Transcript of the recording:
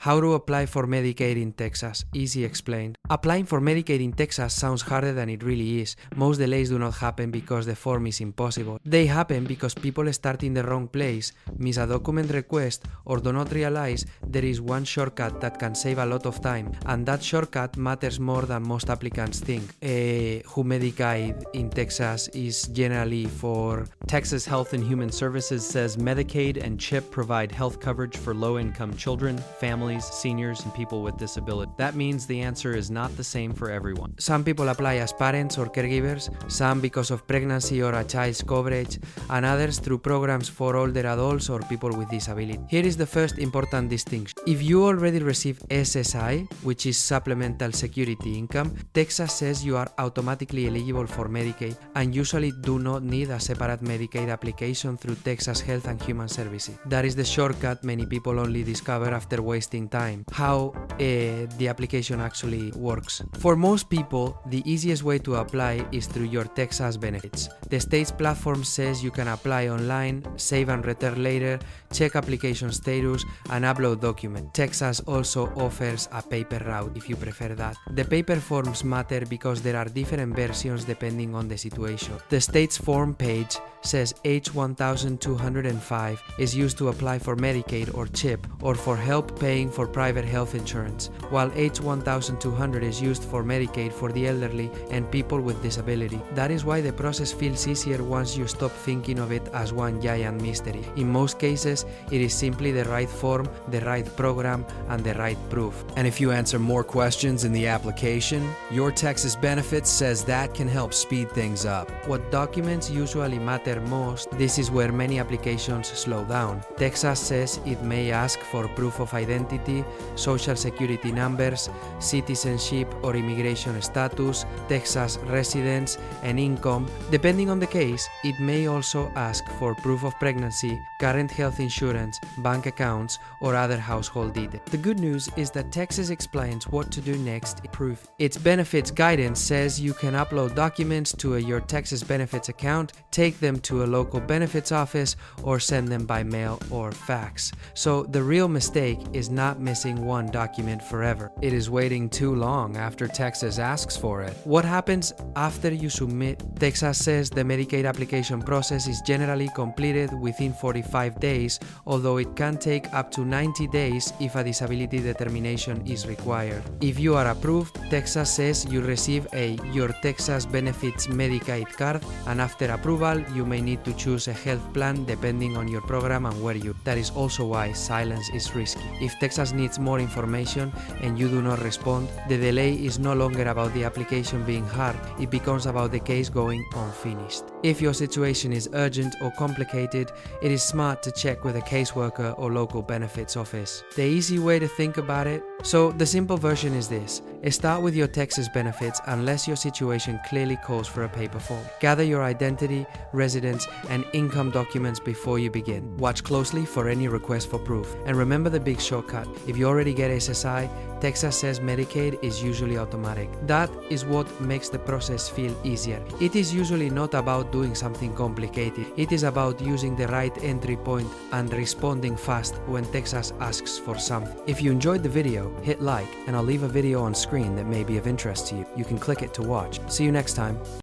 How to apply for Medicaid in Texas, easy explained. Applying for Medicaid in Texas sounds harder than it really is. Most delays do not happen because the form is impossible. They happen because people start in the wrong place, miss a document request, or do not realize there is one shortcut that can save a lot of time, and that shortcut matters more than most applicants think. Who Medicaid in Texas is generally for. Texas Health and Human Services says Medicaid and CHIP provide health coverage for low-income children, families, seniors, and people with disabilities. That means the answer is not the same for everyone. Some people apply as parents or caregivers, some because of pregnancy or a child's coverage, and others through programs for older adults or people with disability. Here is the first important distinction. If you already receive SSI, which is Supplemental Security Income, Texas says you are automatically eligible for Medicaid and usually do not need a separate Medicaid application through Texas Health and Human Services. That is the shortcut many people only discover after wasting time. How the application actually works. For most people, the easiest way to apply is through your Texas benefits. The state's platform says you can apply online, save and return later, check application status, and upload document. Texas also offers a paper route if you prefer that. The paper forms matter because there are different versions depending on the situation. The state's form page says H1205 is used to apply for Medicaid or CHIP or for help paying for private health insurance, while H1200 is used for Medicaid for the elderly and people with disability. That is why the process feels easier once you stop thinking of it as one giant mystery. In most cases, it is simply the right form, the right program, and the right proof. And if you answer more questions in the application, your Texas Benefits says that can help speed things up. What documents usually matter most, this is where many applications slow down. Texas says it may ask for proof of identity, social security numbers, citizenship or immigration status, Texas residence, and income. Depending on the case, it may also ask for proof of pregnancy, current health insurance, bank accounts, or other household details. The good news is that Texas explains what to do next. Proof. Its benefits guidance says you can upload documents to your Texas benefits account, take them to a local benefits office, or send them by mail or fax. So the real mistake is not missing one document forever. It is waiting too long after Texas asks for it. What happens after you submit? Texas says the Medicaid application process is generally completed within 45 days, although it can take up to 90 days if a disability determination is required. If you are approved, Texas says you receive Your Texas Benefits Medicaid card, and after approval, you may need to choose a health plan depending on your program and where you. That is also why silence is risky. If Texas needs more information and you do not respond, the delay is no longer about the application being hard, it becomes about the case going unfinished. If your situation is urgent or complicated, it is smart to check with a caseworker or local benefits office. The easy way to think about it? So the simple version is this. Start with your Texas benefits unless your situation clearly calls for a paper form. Gather your identity, residence, and income documents before you begin. Watch closely for any request for proof. And remember the big shortcut. If you already get SSI, Texas says Medicaid is usually automatic. That is what makes the process feel easier. It is usually not about doing something complicated. It is about using the right entry point and responding fast when Texas asks for something. If you enjoyed the video, hit like, and I'll leave a video on screen that may be of interest to you. You can click it to watch. See you next time.